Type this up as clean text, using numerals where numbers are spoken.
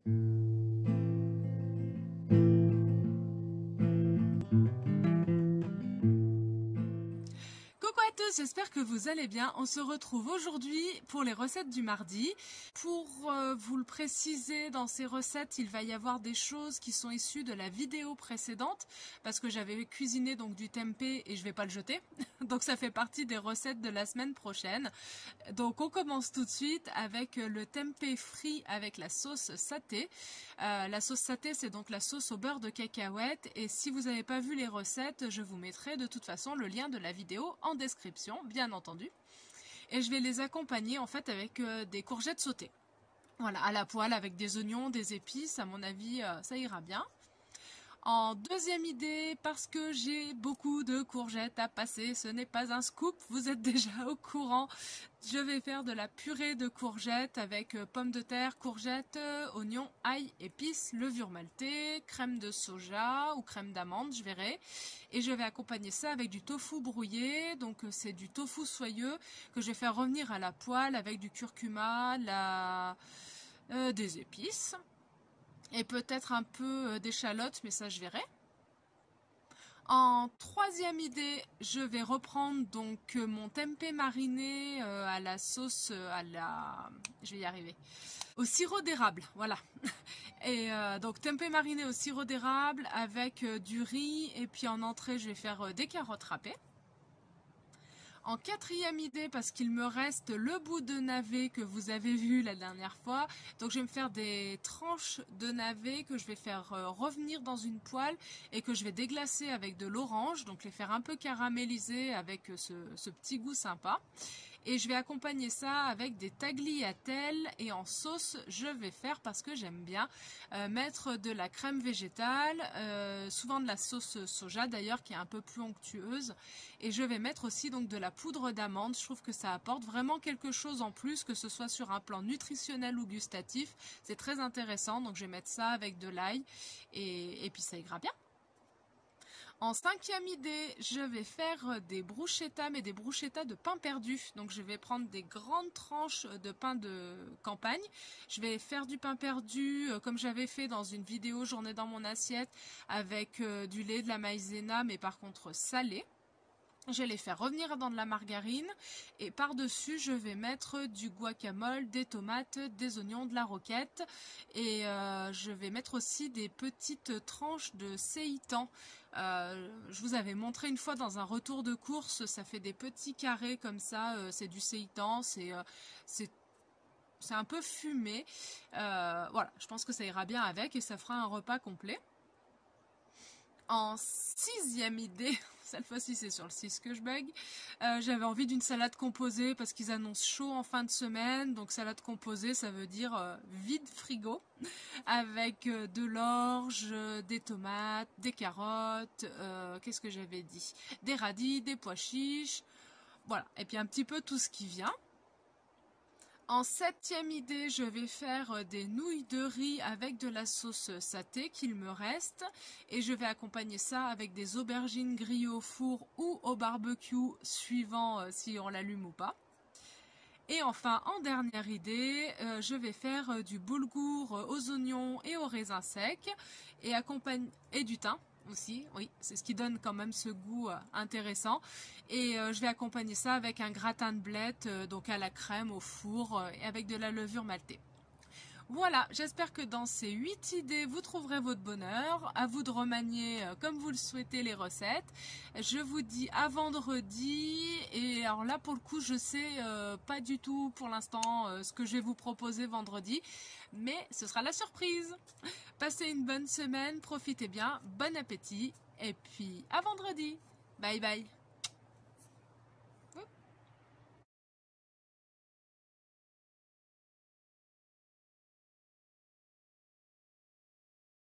Coucou à tous, j'espère que vous allez bien. On se retrouve aujourd'hui pour les recettes du mardi. Pour vous le préciser, dans ces recettes, il va y avoir des choses qui sont issues de la vidéo précédente parce que j'avais cuisiné donc du tempeh et je vais pas le jeter. Donc ça fait partie des recettes de la semaine prochaine. Donc on commence tout de suite avec le tempeh frit avec la sauce saté. La sauce saté, c'est donc la sauce au beurre de cacahuète, et si vous n'avez pas vu les recettes, je vous mettrai de toute façon le lien de la vidéo en description, bien entendu. Et je vais les accompagner en fait avec des courgettes sautées. Voilà, à la poêle avec des oignons, des épices, à mon avis ça ira bien. En deuxième idée, parce que j'ai beaucoup de courgettes à passer, ce n'est pas un scoop, vous êtes déjà au courant. Je vais faire de la purée de courgettes avec pommes de terre, courgettes, oignons, ail, épices, levure maltée, crème de soja ou crème d'amande, je verrai. Et je vais accompagner ça avec du tofu brouillé, donc c'est du tofu soyeux que je vais faire revenir à la poêle avec du curcuma, des épices. Et peut-être un peu d'échalotes, mais ça je verrai. En troisième idée, je vais reprendre donc mon tempeh mariné à la sauce, je vais y arriver, au sirop d'érable, voilà. Et donc tempeh mariné au sirop d'érable avec du riz, et puis en entrée je vais faire des carottes râpées. En quatrième idée, parce qu'il me reste le bout de navet que vous avez vu la dernière fois, donc je vais me faire des tranches de navet que je vais faire revenir dans une poêle et que je vais déglacer avec de l'orange, donc les faire un peu caraméliser avec ce petit goût sympa. Et je vais accompagner ça avec des tagliatelles, et en sauce je vais faire, parce que j'aime bien, mettre de la crème végétale, souvent de la sauce soja d'ailleurs qui est un peu plus onctueuse, et je vais mettre aussi donc de la poudre d'amande. Je trouve que ça apporte vraiment quelque chose en plus, que ce soit sur un plan nutritionnel ou gustatif, c'est très intéressant. Donc je vais mettre ça avec de l'ail et puis ça ira bien. En cinquième idée, je vais faire des bruschettas, mais des bruschettas de pain perdu. Donc je vais prendre des grandes tranches de pain de campagne. Je vais faire du pain perdu comme j'avais fait dans une vidéo J'en ai dans mon assiette, avec du lait, de la maïzena, mais par contre salé. Je vais les faire revenir dans de la margarine, et par-dessus je vais mettre du guacamole, des tomates, des oignons, de la roquette, et je vais mettre aussi des petites tranches de séitan. Je vous avais montré une fois dans un retour de course, ça fait des petits carrés comme ça, c'est du séitan, c'est un peu fumé. Voilà, je pense que ça ira bien avec et ça fera un repas complet. En sixième idée, cette fois-ci c'est sur le 6 que je bug, j'avais envie d'une salade composée parce qu'ils annoncent chaud en fin de semaine. Donc salade composée, ça veut dire vide frigo, avec de l'orge, des tomates, des carottes, qu'est-ce que j'avais dit, des radis, des pois chiches, voilà, et puis un petit peu tout ce qui vient. En septième idée, je vais faire des nouilles de riz avec de la sauce saté qu'il me reste, et je vais accompagner ça avec des aubergines grillées au four ou au barbecue, suivant si on l'allume ou pas. Et enfin, en dernière idée, je vais faire du boulgour aux oignons et aux raisins secs, et du thym aussi, oui, c'est ce qui donne quand même ce goût intéressant. Et je vais accompagner ça avec un gratin de blettes, donc à la crème au four, et avec de la levure maltée. Voilà, j'espère que dans ces 8 idées, vous trouverez votre bonheur. À vous de remanier comme vous le souhaitez les recettes. Je vous dis à vendredi. Et alors là, pour le coup, je sais pas du tout pour l'instant ce que je vais vous proposer vendredi. Mais ce sera la surprise. Passez une bonne semaine, profitez bien, bon appétit. Et puis à vendredi. Bye bye.